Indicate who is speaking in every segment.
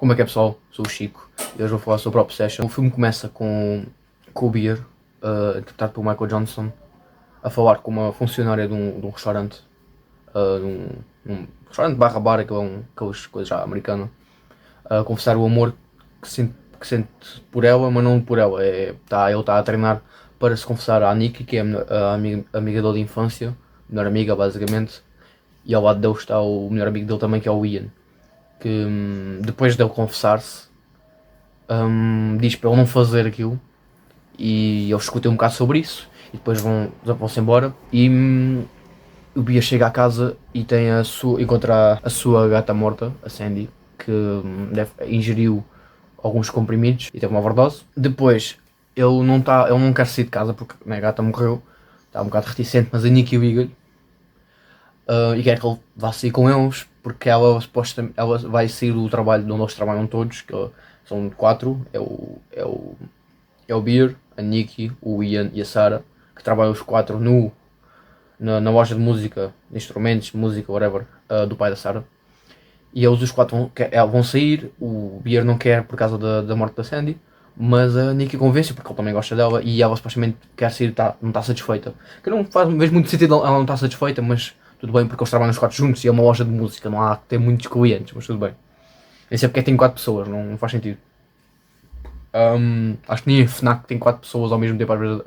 Speaker 1: Como é que é, pessoal? Sou o Chico e hoje vou falar sobre Obsession. O filme começa com o Beer, interpretado por Michael Johnson, a falar com uma funcionária de um restaurante, num restaurante barra bar, aquelas coisas já americanas, a confessar o amor que sente por ela, mas não por ela. Ele está a treinar para se confessar à Nikki, que é a amiga dele de infância, melhor amiga basicamente, e ao lado dele está o melhor amigo dele também, que é o Ian, que depois dele confessar-se, diz para ele não fazer aquilo, e eles discutem um bocado sobre isso e depois vão-se embora. E o Bia chega à casa e encontra a sua gata morta, a Sandy, que ingeriu alguns comprimidos e teve uma overdose. Depois ele não quer sair de casa porque a gata morreu, está um bocado reticente, mas a Nikki liga-lhe, e quer que ele vá sair com eles, porque ela vai sair do trabalho de onde eles trabalham todos, que são 4, é o Beer, a Nikki, o Ian e a Sarah, que trabalham os 4 na loja de música, de instrumentos, música, whatever, do pai da Sarah. E eles os 4 vão sair. O Beer não quer por causa da morte da Sandy, mas a Nikki convence porque ele também gosta dela e ela supostamente quer sair, não está satisfeita. Que não faz mesmo muito sentido, ela não está satisfeita, mas tudo bem porque eles trabalham os 4 juntos e é uma loja de música, não há que ter muitos clientes, mas tudo bem. Nem sei porque tem 4 pessoas, não faz sentido. Acho que nem a FNAC tem 4 pessoas ao mesmo tempo às vezes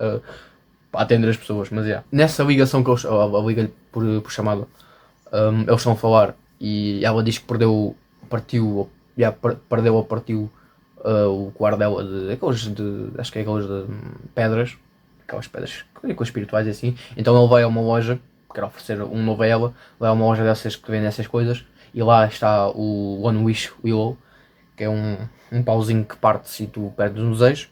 Speaker 1: para atender as pessoas, mas yeah. Nessa ligação que eles liga-lhe por chamada, eles estão a falar e ela diz que perdeu ou partiu o colar dela acho que é aqueles de pedras, aquelas pedras com espirituais e assim. Então ele vai a uma loja, quer oferecer um novo a ela, vai a uma loja dessas que vendem essas coisas e lá está o One Wish Willow, que é um pauzinho que parte se tu perdes um desejo.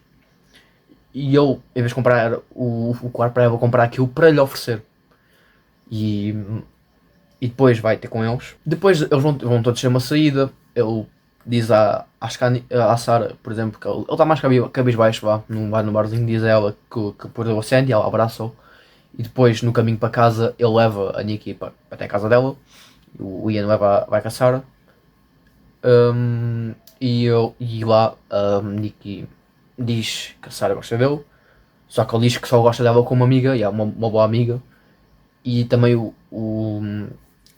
Speaker 1: E eu, em vez de comprar o colar para ela, vou comprar aquilo para lhe oferecer. E depois vai ter com eles. Depois eles vão todos ter uma saída. Ele diz à Sarah, por exemplo, que ele está mais cabisbaixo, vai no barzinho, diz a ela que perdeu a Sandy, ela abraça-o. E depois, no caminho para casa, ele leva a Nikki até a casa dela. O Ian vai com a Sarah. E lá a Nikki diz que a Sarah gosta dele, só que ele diz que só gosta dela como amiga, e é uma boa amiga. E também o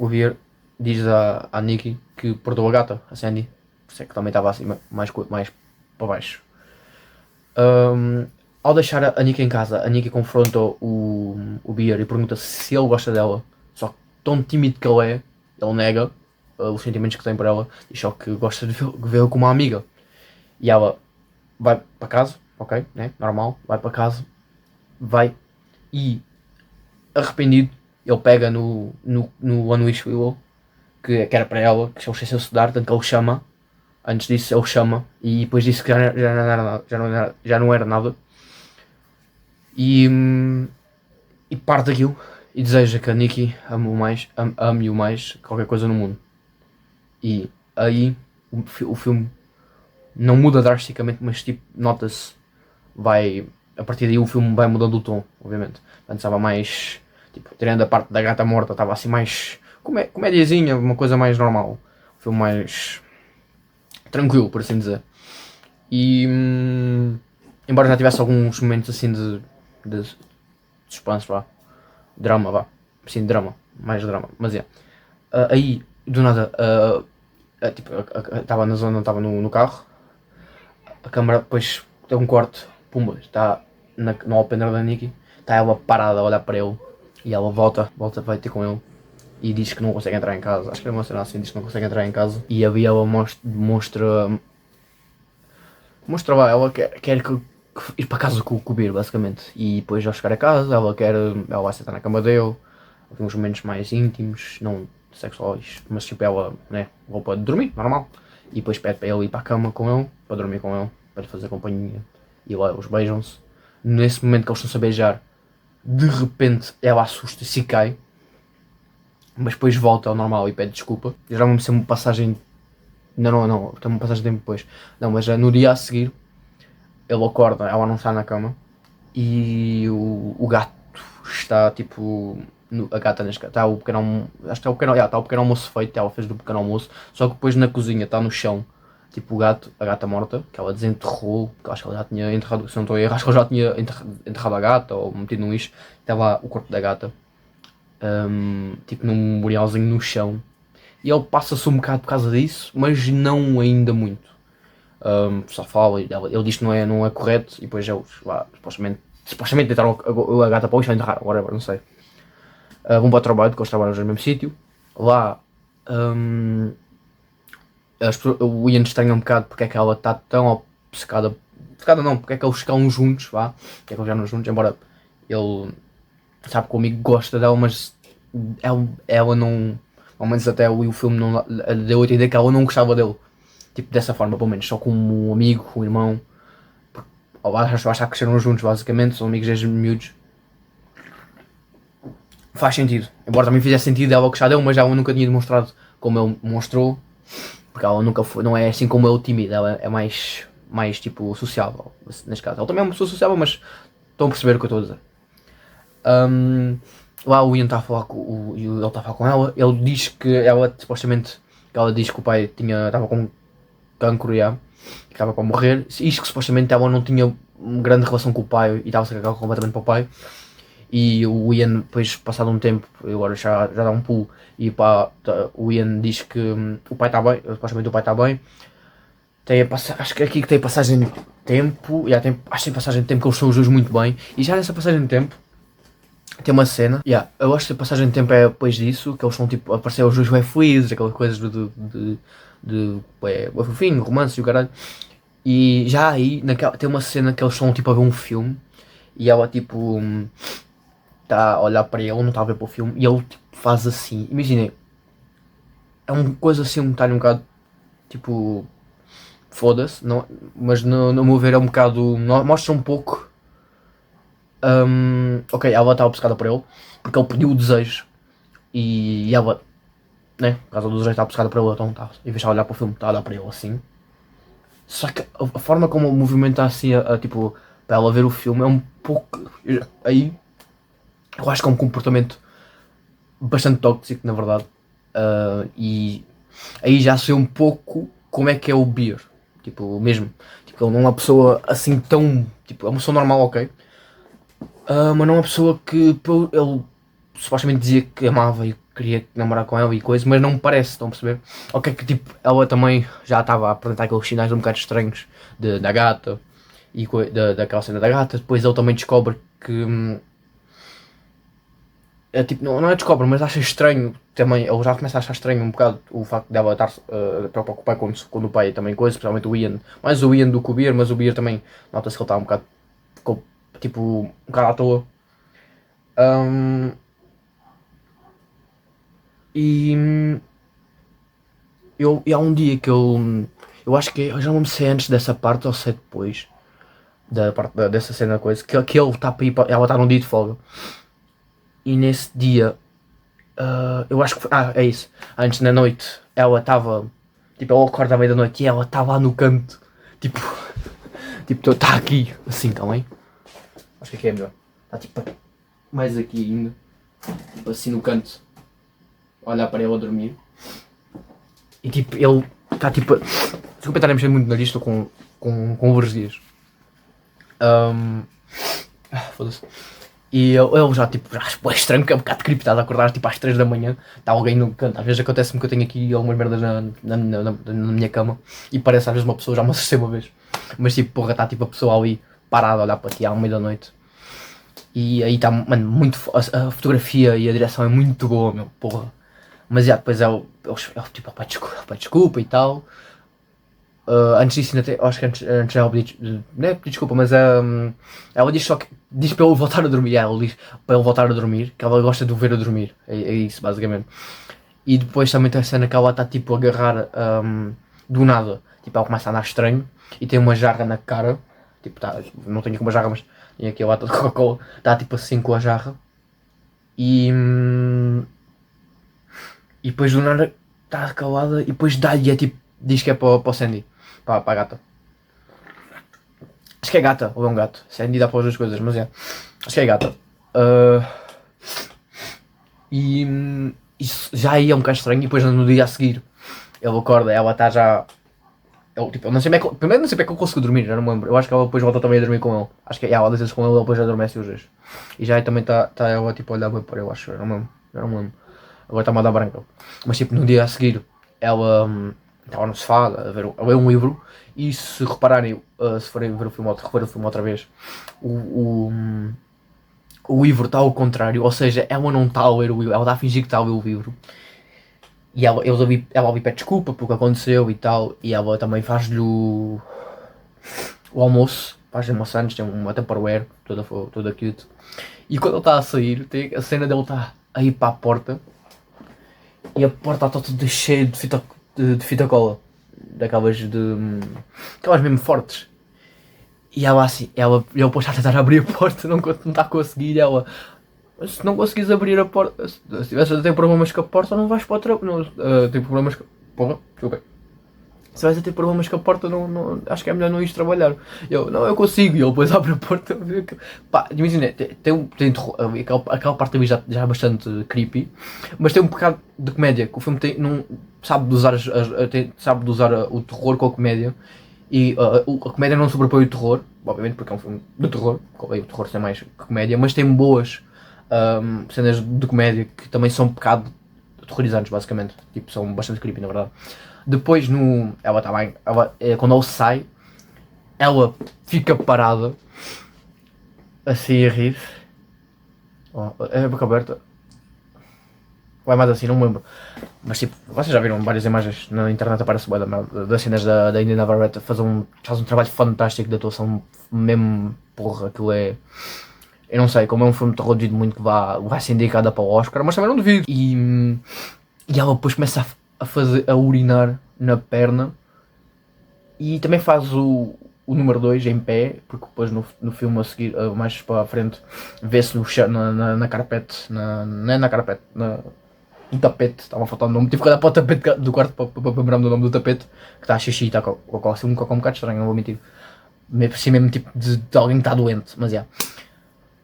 Speaker 1: Beer diz à Nikki que perdoa a gata, a Sandy, por isso é que também estava assim mais para baixo. Ao deixar a Nikki em casa, a Nikki confronta o Beer e pergunta se ele gosta dela, só que tão tímido que ele nega os sentimentos que tem por ela, e só que gosta de vê-la como uma amiga. E ela vai para casa, ok, né? Normal, vai para casa, vai e, arrependido, ele pega no One Wish Willow, que era para ela, que ele esqueceu-se de dar, tanto que ele chama. Antes disso ele chama e depois disse que já não era nada. E parte daquilo e deseja que a Nikki ame-o mais que qualquer coisa no mundo. E aí o filme não muda drasticamente, mas tipo, nota-se, a partir daí o filme vai mudando o tom, obviamente. Antes estava mais, tipo, tirando a parte da gata morta, estava assim mais comédiazinha, uma coisa mais normal. Um filme mais tranquilo, por assim dizer. E embora já tivesse alguns momentos assim de suspense, drama, sim, drama, mais drama, mas é. Aí, do nada, tipo, estava na zona, estava no carro, a câmera depois tem um corte, pumba, está no opener da Nikki, está ela parada a olhar para ele e ela volta vai ter com ele e diz que não consegue entrar em casa. Acho que é uma cena assim, diz que não consegue entrar em casa e a Bia mostra ela quer ir para casa com o Beer, basicamente. E depois ao chegar a casa ela vai sentar na cama dele, tem uns momentos mais íntimos, não sexuais, mas tipo ela, né, roupa de dormir, normal. E depois pede para ele ir para a cama com ele, para dormir com ele, para lhe fazer companhia. E lá eles beijam-se. Nesse momento que eles estão a beijar, de repente ela assusta-se e cai, mas depois volta ao normal e pede desculpa. Já vamos ser uma passagem. Não, tem uma passagem de tempo depois. Não, mas no dia a seguir, ele acorda, ela não está na cama e o gato está tipo. A gata neste caso, está o pequeno almoço, acho que está o pequeno almoço feito, ela fez do pequeno almoço, só que depois na cozinha está no chão tipo o gato, a gata morta, que ela desenterrou, que eu acho que ela já tinha enterrado, se não estou a errar, acho que ela já tinha enterrado a gata ou metido no lixo, estava o corpo da gata, tipo num memorialzinho no chão. E ele passa-se um bocado por causa disso, mas não ainda muito. Só fala, ele diz que não é correto, e depois eles supostamente deitaram a gata para o lixo a enterrar, agora não sei. Vão para o trabalho, porque eles trabalham no mesmo sítio. Lá, o Ian estranha um bocado porque é que ela está tão obcecada. Obcecada não, porque é que eles ficam juntos, vá. Porque é que eles já não juntos, embora ele sabe que o amigo gosta dela, mas ela não. Ao menos até o filme não deu a entender que ela não gostava dele. Tipo, dessa forma, pelo menos, só como um amigo, um irmão. Ou acho que cresceram juntos, basicamente, são amigos desde miúdos. Faz sentido. Embora também fizesse sentido ela gostar dele, mas ela nunca tinha demonstrado como ele mostrou. Porque ela nunca foi, não é assim como ele tímida, ela é mais tipo sociável, neste caso. Ela também é uma pessoa sociável, mas estão a perceber o que eu estou a dizer. Lá o Ian está a falar com ele está a falar com ela, ele diz que ela supostamente ela diz que o pai estava com cancro já, que estava para morrer. Isto que supostamente ela não tinha uma grande relação com o pai e estava a se cagar completamente para o pai. E o Ian, depois, passado um tempo, agora já dá um pulo, e pá, o Ian diz que o pai está bem, supostamente o pai está bem. Acho que é aqui que tem passagem de tempo, acho que tem passagem de tempo que eles são os dois muito bem. E já nessa passagem de tempo, tem uma cena, eu acho que a passagem de tempo é depois disso, que eles são tipo, apareceram os dois bem felizes, aquelas coisas de fofinho, romance e o caralho. E já aí, tem uma cena que eles estão tipo a ver um filme, e ela tipo está a olhar para ele, não está a ver para o filme, e ele tipo, faz assim, imaginem, é uma coisa assim um detalhe um bocado tipo, foda-se, mas no meu ver é um bocado, mostra um pouco, ok, ela está obcecada por ele, porque ele pediu o desejo, e ela, né, por causa do desejo está obcecada por ele, então está, em vez de olhar para o filme, está a olhar para ele assim, só que a forma como o movimento está assim, tipo, para ela ver o filme é um pouco, aí, eu acho que é um comportamento bastante tóxico, na verdade. E aí já sei um pouco como é que é o Beer. Tipo, mesmo. Tipo, ele não é uma pessoa assim tão. Tipo, é uma pessoa normal, ok. Mas não é uma pessoa que ele supostamente dizia que amava e queria namorar com ela e coisa, mas não me parece, estão a perceber? Ok, que tipo, ela também já estava a apresentar aqueles sinais um bocado estranhos da gata e daquela cena da gata. Depois ele também descobre que. É tipo, não é descobre, mas acha estranho também, ele já começa a achar estranho um bocado o facto dela estar preocupada com o pai quando o pai também coisa, especialmente o Ian, mais o Ian do que o Beer, mas o Beer também nota-se que ele está um bocado, ficou, tipo, um bocado à toa. E há um dia que eu acho que eu já não sei antes dessa parte ou se é depois da parte dessa cena coisa, que ele está para ir ela está num dia de folga. E nesse dia eu acho que foi, é isso. Antes na noite ela estava. Tipo, ela acorda à meia-da-noite e ela está lá no canto. Tipo. Tipo, está aqui. Assim também. Acho que aqui é melhor. Está tipo mais aqui ainda. Tipo assim no canto. Olhar para ela a dormir. E tipo, ele está tipo. Desculpa estar a mexer muito na lista com alergias. Foda-se. E eu já, tipo, acho que é estranho, que é um bocado criptado acordar tipo às 3 da manhã, está alguém no canto. Às vezes acontece-me que eu tenho aqui algumas merdas na minha cama e parece às vezes uma pessoa, já me assustei uma vez. Mas tipo, porra, está tipo a pessoa ali parada a olhar para ti à meia da noite. E aí está, mano, muito. A fotografia e a direção é muito boa, meu, porra. Mas já, depois tipo, pá, desculpa e tal. Antes disso, acho que antes ela pediu, não é pedir desculpa, mas ela diz só que diz para ele voltar a dormir. Ela diz para ele voltar a dormir, que ela gosta de o ver a dormir. É isso, basicamente. E depois também tem a cena que ela está tipo a agarrar do nada. Tipo, ela começa a andar estranho e tem uma jarra na cara. Tipo, não tenho aqui uma jarra, mas tem aqui a lata de Coca-Cola. Está tipo assim com a jarra. E depois do nada está calada e depois dá-lhe, tipo, diz que é para o Sandy. Para a gata. Acho que é gata, ou é um gato. Sandy dá para as duas coisas, mas é. Acho que é gata. Isso já aí é um bocado estranho. E depois no dia a seguir ele acorda, ela está já Eu não sei como é que, primeiro não sei como é que eu consigo dormir, já não me lembro. Eu acho que ela depois volta também a dormir com ele. Acho que ela às vezes com ele depois já adormece os dois. E já aí também está ela tipo a olhar bem para eu acho, já não me lembro. Agora está-me a dar branca. Mas tipo, no dia a seguir, ela estava no sofá a ler um livro e se repararem, se forem ver o filme, rever o filme outra vez, o, o, hum, o livro está ao contrário, ou seja, ela não está a ler o livro, ela está a fingir que está a ler o livro. E ela ali pede desculpa pelo que aconteceu e tal, e ela também faz-lhe o almoço, faz-lhe uma sandes, tem uma Tupperware, toda cute. E quando ele está a sair, tem a cena dele está a ir para a porta, e a porta está toda cheia de fita cola, aquelas mesmo fortes. E ela assim, ele depois está a tentar abrir a porta, não está a conseguir, e ela, mas se não conseguires abrir a porta, se tivesse a ter problemas com a porta, não vais para o trabalho. Tem problemas com. Porra, desculpa. Se vais a ter problemas com a porta, acho que é melhor não ires trabalhar. Não, eu consigo. E ele depois abre a porta. Pá, imagina, aquela parte ali já é bastante creepy, mas tem um bocado de comédia. Que o filme não, sabe de usar, sabe de usar o terror com a comédia. E a comédia não sobrepõe o terror, obviamente, porque é um filme de terror. O terror tem mais que comédia, mas tem boas cenas de comédia que também são um bocado aterrorizantes, basicamente. Tipo, são bastante creepy, na verdade. Depois, ela está bem, quando ele sai, ela fica parada, assim a rir. É a boca aberta. Vai mais assim, não me lembro. Mas tipo, vocês já viram várias imagens na internet, aparece das cenas da Indiana Navarrete, faz um trabalho fantástico de atuação, mesmo, porra, aquilo é. Eu não sei, como é um filme de terror, duvido muito que vai ser indicada para o Oscar, mas também não duvido. E ela depois começa a urinar na perna e também faz o número 2 em pé, porque depois no filme a seguir, mais para a frente, vê-se no chão, na carpete, não é na carpete, no tapete, estava a faltar o nome, tive que olhar para o tapete do quarto para lembrar-me do nome do tapete, que está a xixi, está com um cocô um bocado estranho, não vou mentir. Parecia mesmo tipo de alguém que está doente, mas é.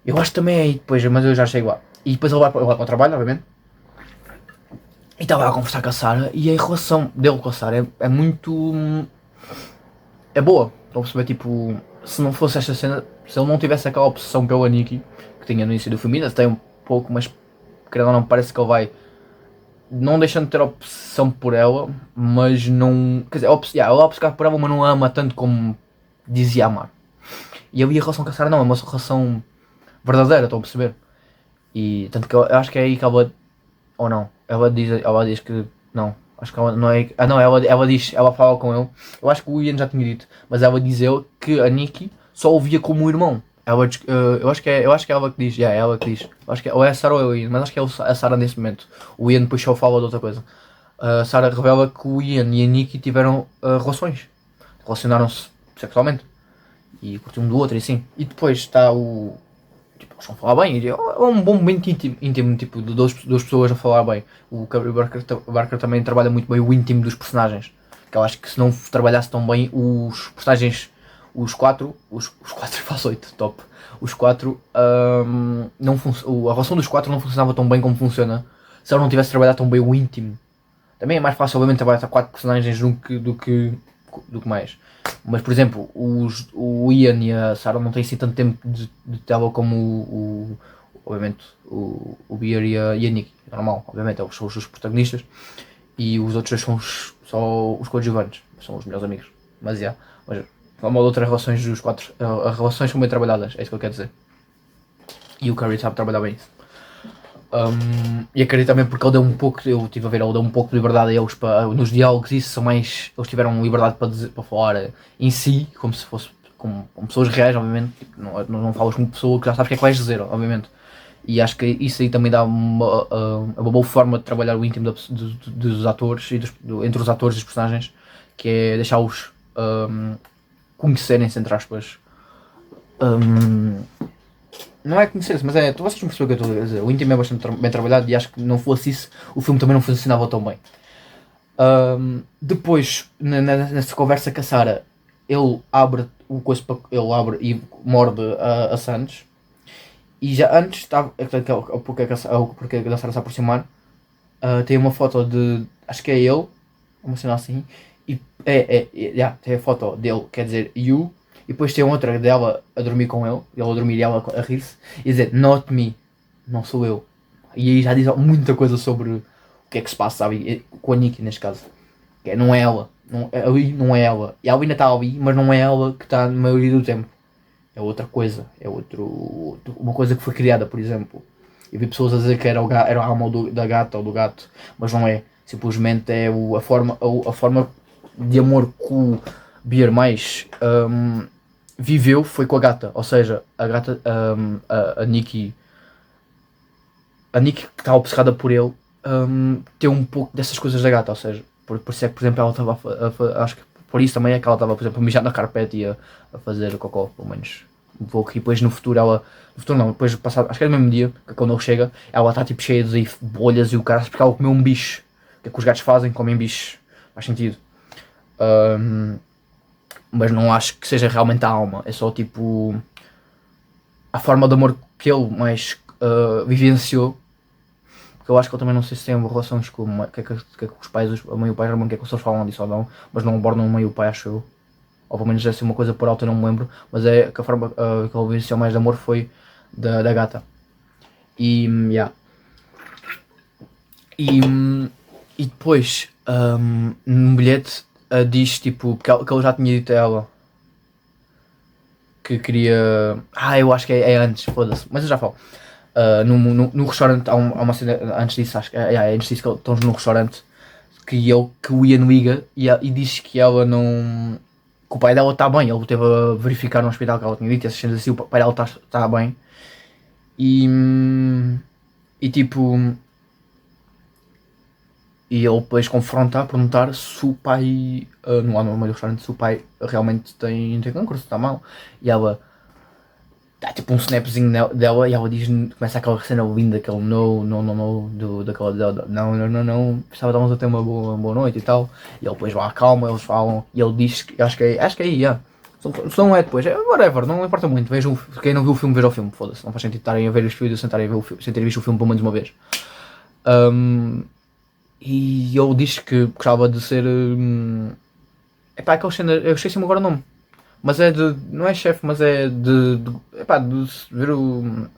Speaker 1: Eu acho que também é aí depois, mas eu já chego lá. E depois ele vai para o trabalho, obviamente. E estava a conversar com a Sarah e a relação dele com a Sarah é muito. É boa. Estou a perceber, tipo, se não fosse esta cena, se ele não tivesse aquela obsessão pela Nikki, que tinha no início do filme, ainda tem um pouco, mas querendo ou não, parece que ele vai. Não deixando de ter obsessão por ela, mas não. Quer dizer, ele é obcecado por ela, mas não a ama tanto como dizia amar. E ali a relação com a Sarah não, é uma relação verdadeira, estou a perceber. E tanto que eu acho que é aí que ela. Ou não, ela diz que. Não, acho que ela não é. Ah não, ela fala com ele. Eu acho que o Ian já tinha dito, mas ela diz ele que a Nikki só o via como um irmão. Eu acho que é ela que diz, é ela que diz. Eu acho que ou é a Sarah ou é o Ian, mas acho que é a Sarah nesse momento. O Ian depois só fala de outra coisa. A Sarah revela que o Ian e a Nikki tiveram relações. Relacionaram-se sexualmente. E curtiam um do outro e assim. E depois está o. Tipo, eles vão falar bem. É um bom momento íntimo tipo, de duas pessoas a falar bem. O Gabriel Barker também trabalha muito bem o íntimo dos personagens. Que eu acho que se não trabalhasse tão bem os personagens, os quatro faço 8, top. Os quatro, a relação dos quatro não funcionava tão bem como funciona se ele não tivesse trabalhado tão bem o íntimo. Também é mais fácil, obviamente, trabalhar quatro personagens do que mais. Mas, por exemplo, o Ian e a Sarah não têm assim tanto tempo de tela como obviamente, o Beer e a Nikki. É normal, obviamente, eles são os protagonistas e os outros dois são só os coadjuvantes, são os melhores amigos. Mas, mas há uma outra relações dos quatro, as relações são bem trabalhadas, é isso que eu quero dizer. E o Curry sabe trabalhar bem isso. E acredito também porque ele deu um pouco, eu estive a ver, ele deu um pouco de liberdade a eles nos diálogos, isso são mais, eles tiveram liberdade para falar em si, como se fosse como pessoas reais, obviamente, tipo, não falas como pessoa que já sabes o que é que vais dizer, obviamente. E acho que isso aí também dá uma boa forma de trabalhar o íntimo dos atores, e entre os atores e os personagens, que é deixá-los conhecerem-se, entre aspas. Não é conhecer-se, mas vocês não percebem o que eu estou a dizer. O íntimo é bastante bem trabalhado e acho que não fosse isso, o filme também não funcionava tão bem. Depois, nessa conversa com a Sarah, ele abre e morde a Santos. E já antes estava. Porque a Sarah se aproximar, tem uma foto de. Acho que é ele, uma cena assim. E Yeah, tem a foto dele, quer dizer, you, e depois tem outra dela a dormir com ele a dormir e ela a rir-se, e dizer, not me, não sou eu. E aí já diz muita coisa sobre o que é que se passa, sabe? Com a Nikki neste caso. Que não é ela, ali não é ela. E ela ainda está ali, mas não é ela que está na maioria do tempo. É outra coisa, uma coisa que foi criada, por exemplo. Eu vi pessoas a dizer que era a alma da gata ou do gato, mas não é. Simplesmente é a forma de amor que o Beer mais viveu foi com a gata. Ou seja, a gata, a Nikki que está obcecada por ele, tem um pouco dessas coisas da gata. Ou seja, por isso é que, por exemplo, ela estava acho que por isso também é que ela estava, por exemplo, a mijar na carpete e a fazer cocó, pelo menos um pouco. E depois no futuro ela. No futuro não, depois passado, acho que é no mesmo dia, que quando ele chega, ela está tipo cheia de bolhas e o cara, porque ela comeu um bicho. O que é que os gatos fazem? Comem bicho. Faz sentido. Mas não acho que seja realmente a alma. É só tipo a forma de amor que ele mais vivenciou. Porque eu acho que ele também não sei se tem relações com que é que os pais, a mãe e o pai, não que é que vocês falam disso ou não, mas não abordam a mãe e o pai, acho eu. Ou pelo menos deve ser uma coisa por alto, eu não me lembro. Mas é que a forma que ele vivenciou mais de amor foi da gata. E, yeah. E depois, num bilhete, diz tipo que ele já tinha dito a ela que queria. Eu acho que é antes, foda-se, mas eu já falo. No restaurante há uma cena antes disso, acho que é antes disso que estão no restaurante que o Ian liga e diz que ela não. Que o pai dela está bem, ele teve a verificar no hospital que ela tinha dito, essas cenas assim, o pai dela está bem. E tipo. E ele depois confronta a perguntar se o pai, no meio do restaurante, se o pai realmente tem cancro, se está mal. E ela dá tipo um snapzinho dela e ela diz, começa aquela cena linda, aquele daquela não, precisávamos a ter uma boa noite e tal. E ele depois vai calma, eles falam, e ele diz, acho que é aí, yeah. Se não é depois, whatever, não importa muito. Vejam, quem não viu o filme, veja o filme, foda-se. Não faz sentido estarem a ver os vídeos sem terem visto o filme pelo menos uma vez. E ele disse que gostava de ser. Aquela cena, eu esqueci-me agora o nome. Mas é de. Não é chefe, mas é de ver o.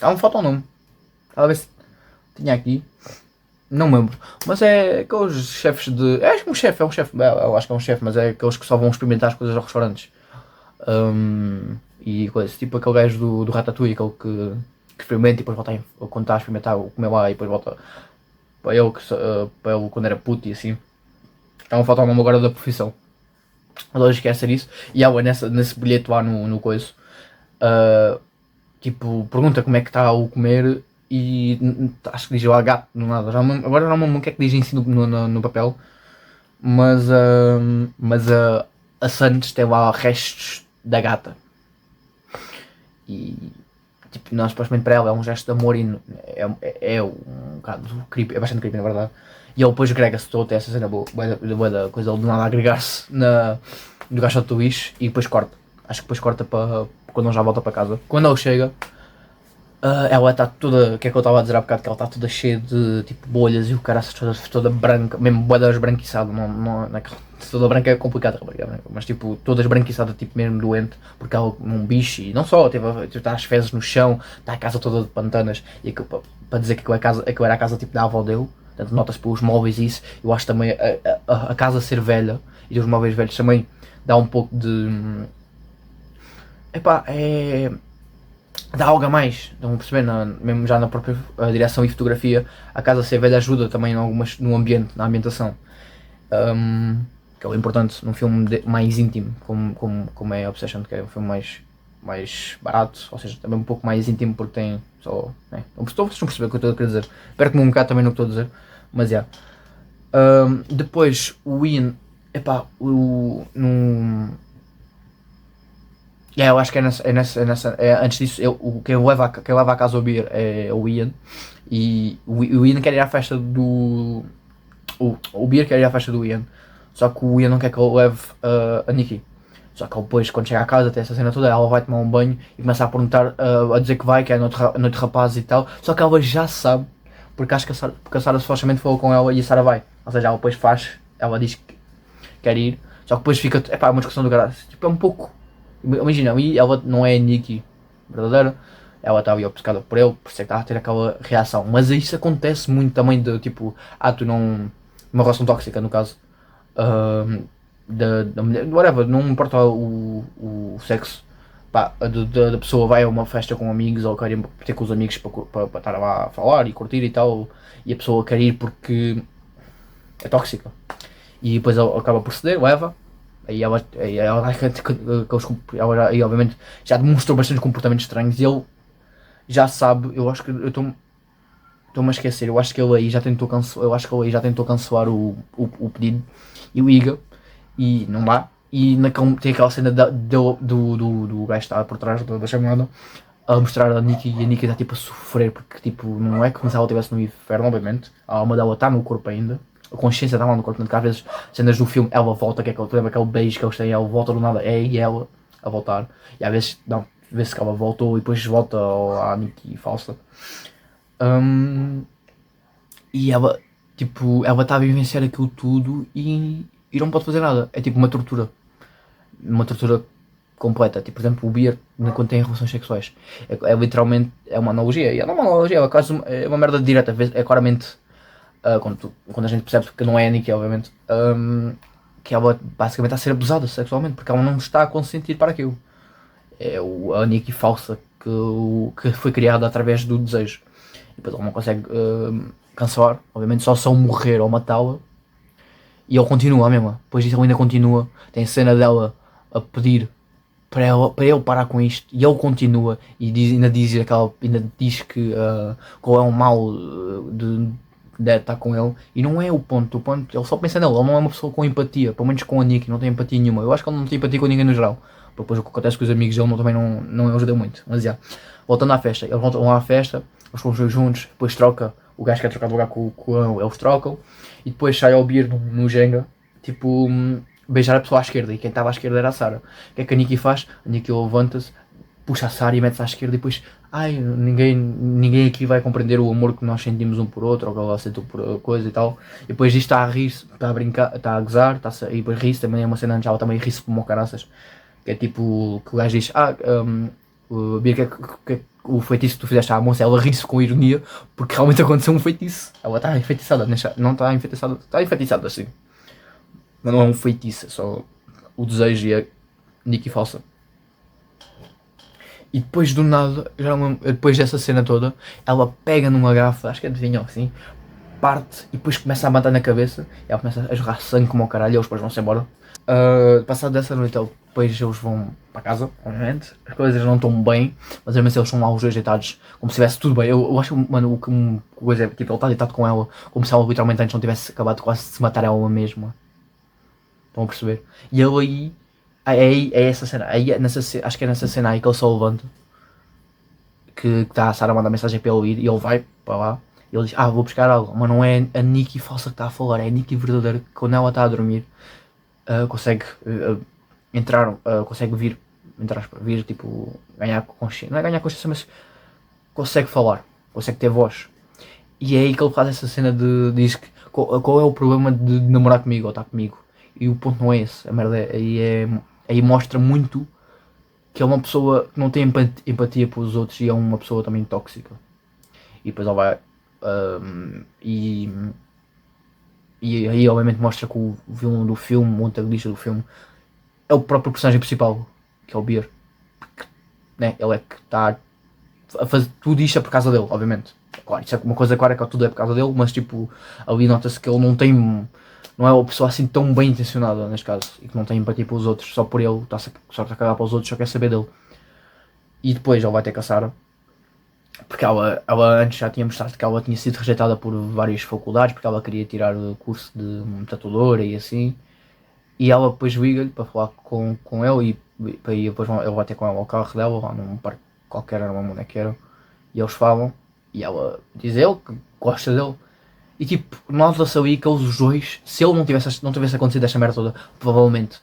Speaker 1: Há um falta o nome. Estava a ver se tinha aqui. Não me lembro. Mas é aqueles chefes de. É um chefe, eu acho que é um chefe, mas é aqueles que só vão experimentar as coisas aos restaurantes. E coisa, tipo aquele gajo do Ratatouille, aquele que experimenta e depois volta a contar, a experimentar, comer lá e depois volta para ele quando era puto e assim. Então falta o nome agora da profissão. Mas hoje quer ser isso. E há nesse bilhete lá no coisa. Tipo, pergunta como é que está o comer e acho que diz lá gato, não nada. Agora não me lembro o que é que diz em si no papel. Mas a Santos tem lá restos da gata. E tipo, não, supostamente para ela é um gesto de amor e é um bocado creepy, é bastante creepy na verdade. E ele depois agrega-se todo, tem essa cena boa da coisa, ele de nada agregar-se no gajo do Twitch e depois corta. Acho que depois corta para quando ele já volta para casa. Quando ele chega, ela está toda, o que é que eu estava a dizer há bocado, que ela está toda cheia de tipo bolhas e o cara toda branca, mesmo boa esbranquiçada, não toda branca é complicado, mas tipo toda esbranquiçada, tipo mesmo doente, porque ela um bicho e não só, está as fezes no chão, está a casa toda de pantanas e para dizer que aquilo era a casa tipo da avó dele, portanto nota-se pelos móveis e isso. Eu acho também a casa ser velha e os móveis velhos também dá um pouco de dá algo a mais, estão a perceber, mesmo já na própria direção e fotografia, a casa ser velha ajuda também no ambiente, na ambientação, que é o importante num filme mais íntimo, como é Obsession, que é um filme mais barato, ou seja, também um pouco mais íntimo porque tem só, vocês não perceber o que eu estou a querer dizer, perco-me um bocado também no que estou a dizer, mas já. Depois o Ian, eu acho que antes disso, quem leva a casa ao Beer é o Ian, e o Ian quer ir à festa do. O Beer quer ir à festa do Ian, só que o Ian não quer que ele leve a Nikki. Só que ele depois, quando chega à casa, tem essa cena toda, ela vai tomar um banho e começa a perguntar, a dizer que vai, que é noite de rapaz e tal, só que ela já sabe, porque acho que a Sarah supostamente falou com ela e a Sarah vai, ou seja, ela depois faz ela diz que quer ir, só que depois fica, é uma discussão do caralho, tipo, é um pouco, imagina, e ela não é a Nikki verdadeira, ela estava ali obcecada por ele, por isso é que estava a ter aquela reação, mas isso acontece muito também de, tipo, tu não, uma relação tóxica no caso, ahm, da mulher, whatever, não importa o sexo, pá, da pessoa vai a uma festa com amigos ou quer ir ter com os amigos para estar lá a falar e curtir e tal, e a pessoa quer ir porque é tóxica. E depois ela acaba por ceder, leva. Aí obviamente já demonstrou bastante comportamentos estranhos e ele já sabe, eu acho que eu estou-me a esquecer, eu acho que ele aí já tentou cancelar, eu acho que ele aí já tentou cancelar o pedido e liga e não dá. E tem aquela cena do gajo estar por trás da chamada a mostrar a Nikki e a Nikki está tipo a sofrer porque tipo não é como se ela estivesse no inferno, obviamente. A alma dela está no corpo ainda, a consciência está lá no corpo, portanto, às vezes cenas do filme ela volta, que é aquele beijo que eles têm, ela volta do nada, é e ela a voltar, e às vezes não, vê-se que ela voltou e depois volta à Nikki falsa. Hum, e ela, tipo, ela está a vivenciar aquilo tudo e não pode fazer nada, é tipo uma tortura completa. Tipo, por exemplo, o Beer quando tem relações sexuais é literalmente é uma analogia. E não é uma analogia, é quase é uma merda direta. É claramente quando a gente percebe que não é a Nikki, obviamente, que ela basicamente está a ser abusada sexualmente porque ela não está a consentir para aquilo. É a Nikki falsa que foi criada através do desejo. E depois ela não consegue cancelar, obviamente, só se ele morrer ou matá-la. E ele continua a mesma. Depois disso ele ainda continua. Tem cena dela a pedir para ele parar com isto e ele continua e ainda diz que qual é o mal de estar com ele e não é o ponto, ele só pensa nele, ele não é uma pessoa com empatia, pelo menos com a Nick, não tem empatia nenhuma, eu acho que ele não tem empatia com ninguém no geral, depois o que acontece com os amigos dele também não ajuda muito, mas já, voltando à festa, eles voltam lá à festa, eles vão juntos, depois troca, o gajo quer trocar de lugar com ele, eles trocam e depois sai ao beer no Jenga, tipo beijar a pessoa à esquerda e quem estava à esquerda era a Sarah. O que é que a Nikki faz? A Nikki levanta-se, puxa a Sarah e mete-se à esquerda e depois ninguém aqui vai compreender o amor que nós sentimos um por outro ou que ela sentiu por coisa e tal. E depois disto está a rir-se, está a brincar, está a gozar, e depois ri-se também, é uma cena onde ela também ri-se como caraças. Que é tipo, que o gajo diz, Bia, que é o feitiço que tu fizeste à moça, ela ri-se com ironia porque realmente aconteceu um feitiço. Ela está enfeitiçada, não está enfeitiçada, está enfeitiçada assim. Mas não é um feitiço, é só o desejo e a Nikki falsa. E depois do nada, depois dessa cena toda, ela pega numa garrafa, acho que é de vinho assim, parte e depois começa a matar na cabeça, e ela começa a jorrar sangue como ao caralho e eles depois vão-se embora. Passado dessa noite, depois eles vão para casa, obviamente, as coisas não estão bem, mas mesmo assim eles são lá os dois deitados, como se estivesse tudo bem. Eu acho que, mano, o coisa é, tipo, ele está deitado com ela, como se ela literalmente antes não tivesse acabado quase de se matar ela mesma. Estão a perceber? E ele aí, é essa cena, acho que é nessa cena aí que ele só levanta, que está a Sarah a mandar mensagem para ele ir e ele vai para lá e ele diz, vou buscar algo, mas não é a Nikki falsa que está a falar, é a Nikki verdadeira que quando ela está a dormir consegue entrar, consegue vir, vir tipo, ganhar consciência, não é ganhar consciência, mas consegue falar, consegue ter voz. E é aí que ele faz essa cena diz que qual é o problema de namorar comigo ou estar comigo. E o ponto não é esse, a merda aí mostra muito que é uma pessoa que não tem empatia pelos outros e é uma pessoa também tóxica. E depois ela vai e aí obviamente mostra que o vilão do filme, o antagonista do filme, é o próprio personagem principal, que é o Beer. Porque, né, ele é que está a fazer tudo isto é por causa dele, obviamente. Claro, isso é uma coisa clara que tudo é por causa dele, mas tipo, ali nota-se que ele não é uma pessoa assim tão bem intencionada neste caso, e que não tem empatia pelos outros, só por ele, só para cagar para os outros, só quer saber dele. E depois ele vai ter que a Sarah, porque ela antes já tinha mostrado que ela tinha sido rejeitada por várias faculdades, porque ela queria tirar o curso de tatuadora e assim, e ela depois liga-lhe para falar com ele e depois ele vai ter com ela ao carro dela, lá num parque qualquer, era uma bonequeira, e eles falam, e ela diz ele que gosta dele. E tipo, nota-se ali que eles os dois, se ele não tivesse acontecido esta merda toda, provavelmente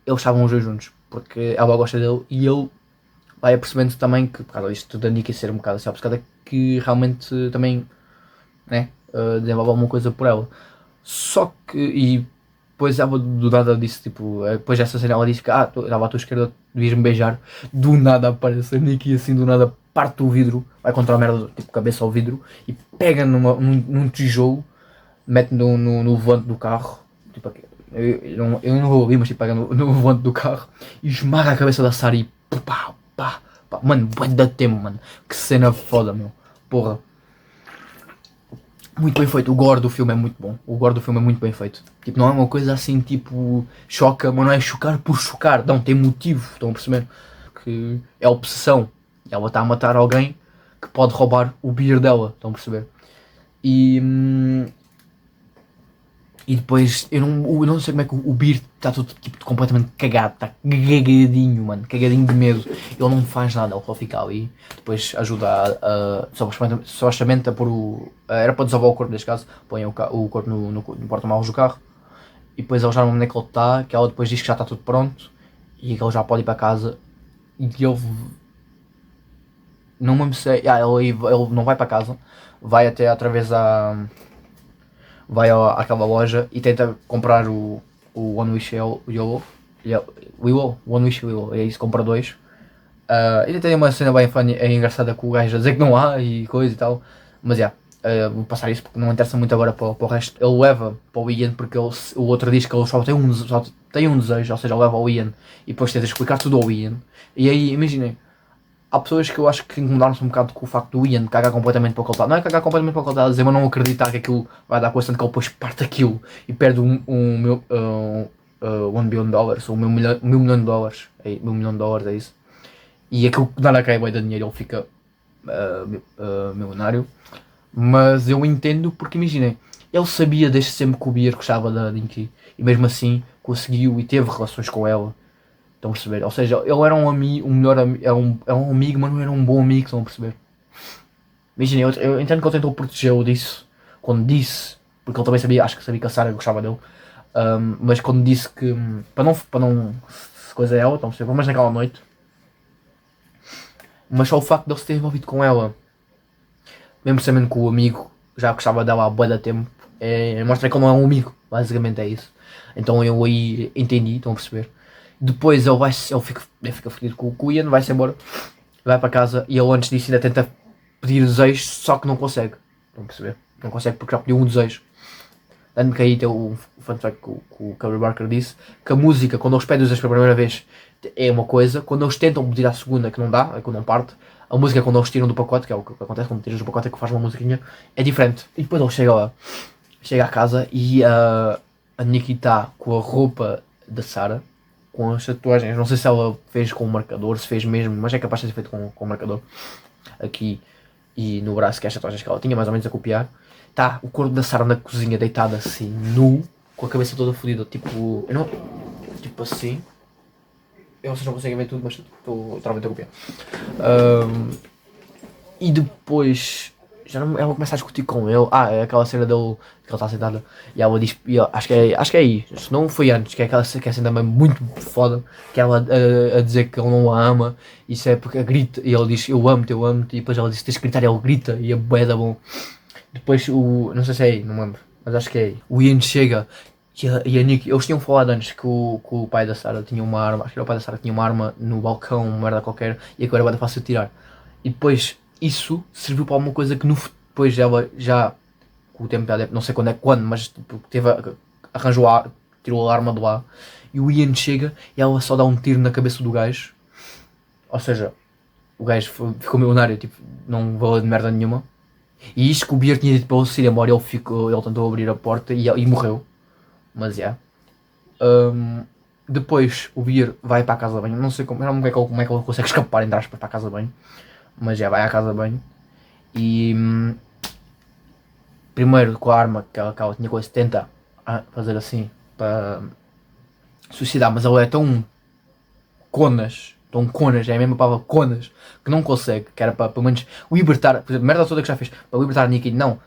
Speaker 1: eles estavam os dois juntos, porque ela gosta dele e ele vai apercebendo também que, por causa disto da Nikki ser um bocado assim obcecada, que realmente também, né, desenvolve alguma coisa por ela. Só que, depois ela do nada disse, tipo, depois dessa cena ela disse que, estava à tua esquerda, devias-me beijar. Do nada aparece a Nikki assim, do nada parte o vidro, vai contra a merda, tipo, cabeça ao vidro, e pega num tijolo, mete no volante do carro, tipo, eu não vou ouvir, mas tipo, pega no volante do carro, e esmaga a cabeça da Sarah e pá, pá, pá. Mano, bué da tempo, mano, que cena foda, meu, porra. Muito bem feito, o gore do filme é muito bom. O gore do filme é muito bem feito. Tipo, não é uma coisa assim, tipo, choca, mas não é chocar por chocar. Não, tem motivo, estão a perceber? Que é obsessão. Ela está a matar alguém que pode roubar o beer dela, estão a perceber? E depois, eu não sei como é que o Beer está tudo tipo, completamente cagado, está cagadinho, mano, cagadinho de medo. Ele não faz nada, ele só fica ali. Depois ajuda supostamente a pôr era para desovar o corpo, neste caso, põe o corpo no porta-malas do carro. E depois eles já não onde é que ele está, que ela depois diz que já está tudo pronto e que ele já pode ir para casa. E que ele. Não me sei. Ele não vai para casa, vai até através vai àquela loja e tenta comprar o One Wish YOLO. One Wish YOLO, é isso, compra dois. E tem uma cena bem funny, é engraçada com o gajo a dizer que não há e coisa e tal. Mas vou passar isso porque não interessa muito agora para o resto. Ele leva para o Ian porque o outro diz que ele só tem um desejo, ou seja, ele leva ao Ian e depois tenta explicar tudo ao Ian. E aí, imaginem, há pessoas que eu acho que incomodaram-se um bocado com o facto do Ian cagar completamente para o que ele está. Não é cagar completamente para o que ele está a dizer, mas não acreditar que aquilo vai dar coisa, tanto que ele depois parte aquilo e perde $1 billion, ou $1 milhão de dólares. $1 milhão, é isso. E aquilo que nada cai bem de dinheiro, ele fica milionário. Mas eu entendo porque imaginem, ele sabia desde sempre que o Beer gostava da Nikki e mesmo assim conseguiu e teve relações com ela. Estão a perceber? Ou seja, ele era um amigo, era um amigo, mas não era um bom amigo, estão a perceber? Imagina, eu entendo que ele tentou protegê-lo disso, quando disse, porque ele também sabia, acho que sabia que a Sarah gostava dele, mas quando disse que, para não coisa ela, estão a perceber? Mas naquela noite, mas só o facto de ele se ter envolvido com ela, mesmo sabendo que o amigo já gostava dela há bué de tempo, mostra que ele não é um amigo, basicamente é isso. Então eu aí entendi, estão a perceber? Depois ele fica fedido com o Ian, vai-se embora, vai para casa e ele antes disso ainda tenta pedir desejos, só que não consegue. Estão a perceber? Não consegue porque já pediu um desejo. Dando que aí tem o fun fact que o Carey Barker disse, que a música, quando eles pedem os desejos pela primeira vez, é uma coisa, quando eles tentam pedir à segunda, que não dá, é quando não parte, a música quando eles tiram do pacote, que é o que acontece quando tiras do pacote, é que faz uma musiquinha, é diferente. E depois ele chega lá, chega à casa e a Nikki está com a roupa da Sarah, com as tatuagens, não sei se ela fez com o marcador, se fez mesmo, mas é capaz de ter feito com o marcador aqui e no braço, que é as tatuagens que ela tinha, mais ou menos a copiar. Tá o corpo da Sarah na cozinha, deitada assim, nu, com a cabeça toda fodida, tipo, eu não, tipo assim, vocês não conseguem ver tudo, mas estou totalmente a copiar. E depois, ela começa a discutir com ele. É aquela cena dele que ele está sentada e ela diz, acho que é aí, se não foi antes, que é aquela que é cena também muito foda, que ela a dizer que ele não a ama, isso é porque grita, e ele diz eu amo-te, e depois ela diz tens que gritar e ele grita e é bué da bom. Depois não sei se é aí, não me lembro, mas acho que é aí. O Ian chega e a Nikki, eles tinham falado antes que o pai da Sarah tinha uma arma, acho que era o pai da Sarah que tinha uma arma no balcão, uma merda qualquer, e agora vai fácil de tirar. E depois isso serviu para alguma coisa que depois ela já com o tempo já não sei quando, mas tipo, arranjou tirou a arma do ar e o Ian chega e ela só dá um tiro na cabeça do gajo. Ou seja, o gajo ficou milionário, tipo, não valeu de merda nenhuma. E isto que o Beer tinha dito para ele se ir embora, ele tentou abrir a porta e morreu. Mas já. Depois o Beer vai para a casa de banho, não sei como é que ele consegue escapar entre aspas para a casa de banho. Mas já vai à casa de banho e primeiro com a arma que ela tinha coisa, tenta fazer assim para suicidar, mas ela é tão conas, é a mesma palavra conas, que não consegue, que era para pelo menos libertar, por exemplo, a merda toda que já fez, para libertar a Nikki, não.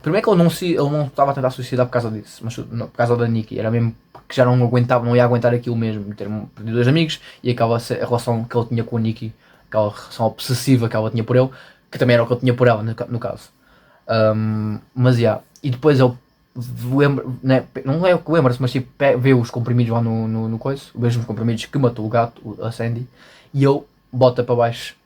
Speaker 1: Primeiro que ele não estava a tentar suicidar por causa disso, mas não, por causa da Nikki, era mesmo porque já não aguentava, não ia aguentar aquilo mesmo, ter perdido dois amigos e aquela a relação que ele tinha com a Nikki, aquela relação obsessiva que ela tinha por ele, que também era o que ele tinha por ela, no caso. Mas e depois ele né, não é o que lembra-se, mas tipo, vê os comprimidos lá no coisa, os mesmos comprimidos que matou o gato, a Sandy, e ele bota para baixo.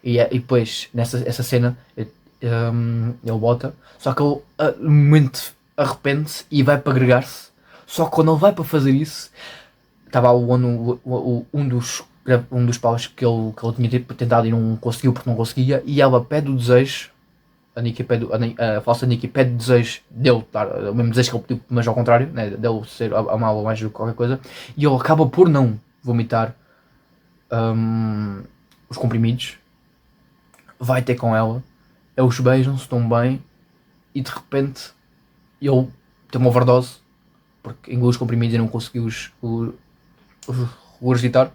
Speaker 1: E depois, essa cena, ele bota, só que ele, no momento, arrepende-se e vai para agregar-se. Só que quando ele vai para fazer isso, estava um dos paus que ele tinha tentado e não conseguiu porque não conseguia, e ela pede o desejo. A falsa Nikki pede o desejo dele, o mesmo desejo que ele pediu, mas ao contrário, né, dele ser amá-la mais do que qualquer coisa, e ele acaba por não vomitar os comprimidos, vai ter com ela, eles beijam-se, estão bem, e de repente ele tem uma overdose, porque engoliu os comprimidos e não conseguiu os regurgitar,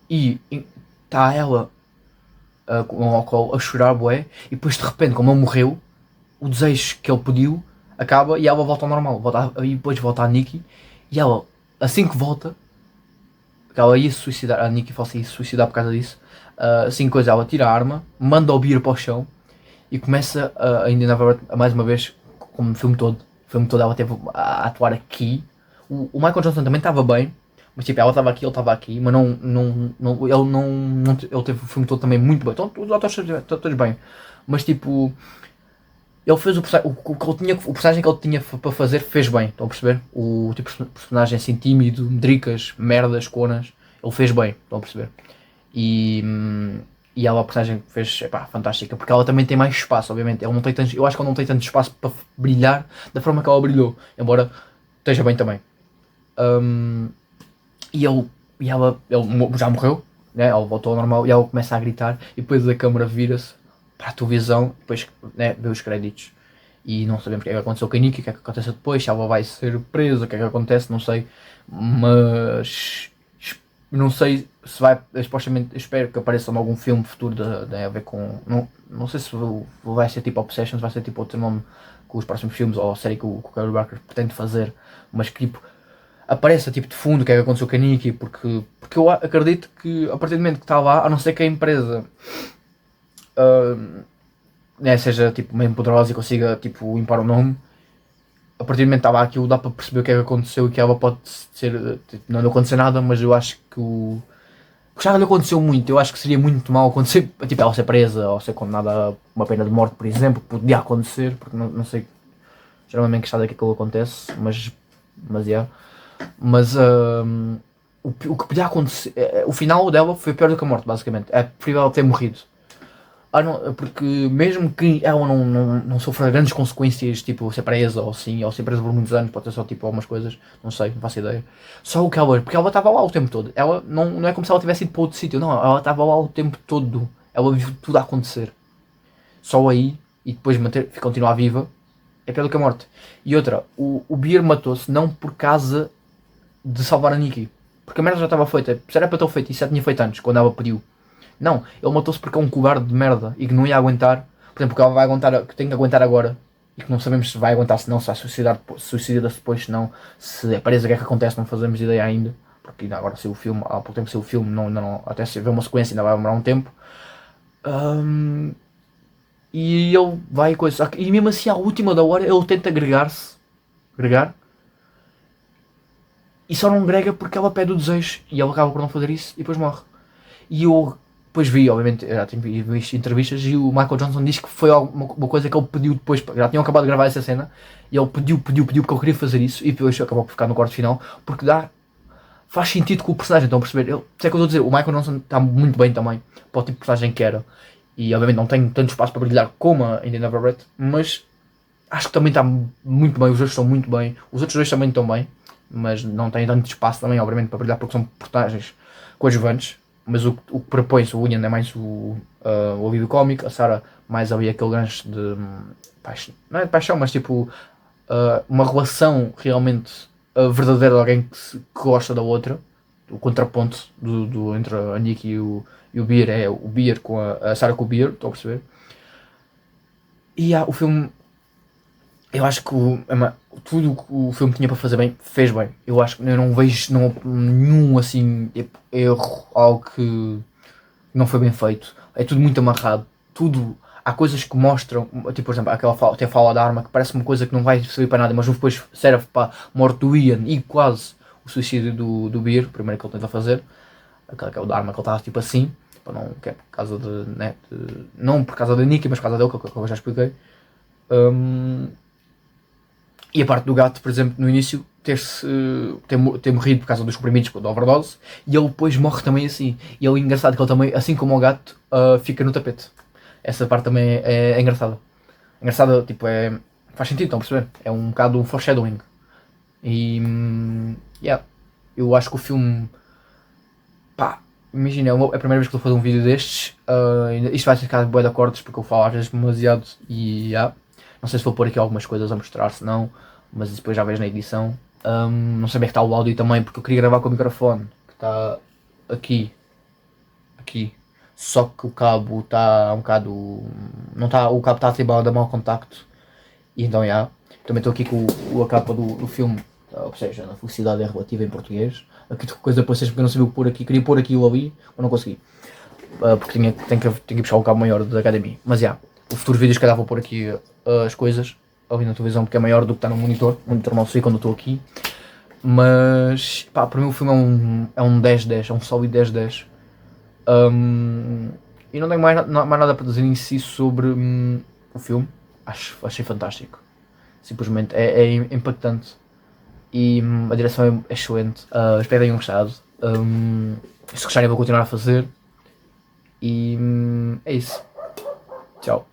Speaker 1: e está ela com o álcool a chorar, bué, e depois de repente, como ele morreu, o desejo que ele pediu acaba e ela volta ao normal, e depois volta a Nikki, e ela, assim que volta, ela ia se suicidar, a Nikki falsa ia se suicidar por causa disso, assim coisa, ela tira a arma, manda o beer para o chão, e começa ainda mais uma vez, como no filme todo ela teve a atuar aqui. O Michael Johnson também estava bem, mas tipo, ela estava aqui, ele estava aqui, mas ele teve o filme todo também muito bem. Então, os atores estão todos bem, mas tipo, ele fez o personagem que ele tinha para fazer, fez bem. Estão a perceber? O tipo de personagem assim tímido, medricas, merdas, conas, ele fez bem. Estão a perceber? E ela, a personagem fez, fantástica, porque ela também tem mais espaço, obviamente. Ela não tem tanto, eu acho que ela não tem tanto espaço para brilhar da forma que ela brilhou, embora esteja bem também. Ele já morreu, né? Ele voltou ao normal e ela começa a gritar, e depois a câmera vira-se para a televisão, depois, né, vê os créditos. E não sabemos o que é que aconteceu com a Nikki, o que é que acontece depois, se ela vai ser presa, o que é que acontece, não sei. Mas não sei se vai, supostamente, espero que apareça em algum filme futuro a ver com. Não sei se vai ser tipo Obsessions, vai ser tipo outro nome com os próximos filmes, ou a série que o Carey Barker pretende fazer, mas que tipo apareça tipo de fundo o que é que aconteceu com a Nikki, porque eu acredito que a partir do momento que está lá, a não ser que a empresa né, seja tipo meio poderosa e consiga tipo limpar o nome, a partir do momento que estava aquilo dá para perceber o que é que aconteceu e que ela pode ser, tipo, não lhe aconteceu nada, mas eu acho que já lhe aconteceu muito, eu acho que seria muito mal acontecer, tipo, ela ser presa ou ser condenada a uma pena de morte, por exemplo, podia acontecer, porque não sei, geralmente que está daqui que aquilo acontece, mas yeah. Mas o que podia acontecer, o final dela foi pior do que a morte, basicamente, é preferível ela ter morrido. Não, porque mesmo que ela não sofra grandes consequências, tipo ser presa ou assim, ou ser presa por muitos anos, pode ser só tipo algumas coisas, não sei, não faço ideia. Só o que ela, porque ela estava lá o tempo todo, ela não é como se ela tivesse ido para outro sítio, não, ela estava lá o tempo todo, ela viu tudo a acontecer. Só aí, e depois continuar viva, é pior do que a morte. E outra, o Beer matou-se não por causa de salvar a Nikki, porque a merda já estava feita, se era para ter feito, isso já tinha feito antes, quando ela pediu. Não, ele matou-se porque é um cobarde de merda e que não ia aguentar. Por exemplo, que ela vai aguentar, que tem que aguentar agora e que não sabemos se vai aguentar, se não, se vai suicida-se depois, se não, se é presa, o que é que acontece, não fazemos ideia ainda. Porque ainda agora saiu o filme, há pouco tempo saiu o filme, não, até se ver uma sequência ainda vai demorar um tempo. E ele vai coisa. E mesmo assim, à última da hora, ele tenta agregar. E só não agrega porque ela pede o desejo e ele acaba por não fazer isso e depois morre. E eu depois vi, obviamente, já tinha visto entrevistas e o Michael Johnson disse que foi uma coisa que ele pediu depois, já tinham acabado de gravar essa cena e ele pediu porque ele queria fazer isso e depois acabou por ficar no corte final porque faz sentido com o personagem, estão a perceber? Sei que eu estou a dizer, o Michael Johnson está muito bem também para o tipo de personagem que era e obviamente não tem tanto espaço para brilhar como a India Never mas acho que também está muito bem, os dois estão muito bem, os outros dois também estão bem, mas não têm tanto espaço também, obviamente, para brilhar porque são personagens coadjuvantes. Mas o que propõe-se, o William é mais o alívio cómico, a Sarah mais ali aquele gancho de paixão, não é de paixão, mas tipo uma relação realmente verdadeira de alguém que gosta da outra, o contraponto entre a Nick e o Beer é o Beer com a Sarah com o Beer, estou a perceber? E o filme, eu acho que tudo o que o filme tinha para fazer bem, fez bem. Eu acho que eu não vejo nenhum assim erro, algo que não foi bem feito. É tudo muito amarrado. Tudo. há coisas que mostram, tipo, por exemplo, tem a fala da arma que parece uma coisa que não vai servir para nada, mas depois serve para a morte do Ian e quase o suicídio do Beer, o primeiro que ele tenta fazer, aquele que é o da arma que ele está tipo assim, para não, que é por causa de, né, não por causa da Nikki, mas por causa dele, que eu já expliquei. E a parte do gato, por exemplo, no início, ter morrido por causa dos comprimidos da overdose, e ele depois morre também assim. E é engraçado que ele também, assim como o gato, fica no tapete. Essa parte também é engraçada. Engraçada, tipo, faz sentido, estão a perceber? É um bocado um foreshadowing. E, yeah, eu acho que o filme, pá, imagina, é a primeira vez que eu estou a fazer um vídeo destes. Isto vai ficar bué de acordes porque eu falo às vezes demasiado e, yeah, não sei se vou pôr aqui algumas coisas a mostrar, se não, mas isso depois já vejo na edição. Não sei bem que está o áudio também, porque eu queria gravar com o microfone, que está aqui, só que o cabo está um bocado, não está, o cabo está a dar mau contacto, e então, yeah, também estou aqui com a capa do filme, ou seja, a felicidade é relativa em português, aqui coisa para vocês porque eu não sabia o que pôr aqui, queria pôr aquilo ali, mas não consegui, porque tenho que buscar o cabo maior da academia, mas já, o futuro vídeo se calhar vou pôr aqui as coisas ali na televisão porque é maior do que está no monitor mal sei quando eu estou aqui, mas pá, para mim o filme é um 10-10, é um sólido 10-10. E não tenho mais nada para dizer em si sobre o filme, achei fantástico, simplesmente é impactante e a direção é excelente, espero que tenham gostado, se gostarem vou continuar a fazer e é isso, tchau.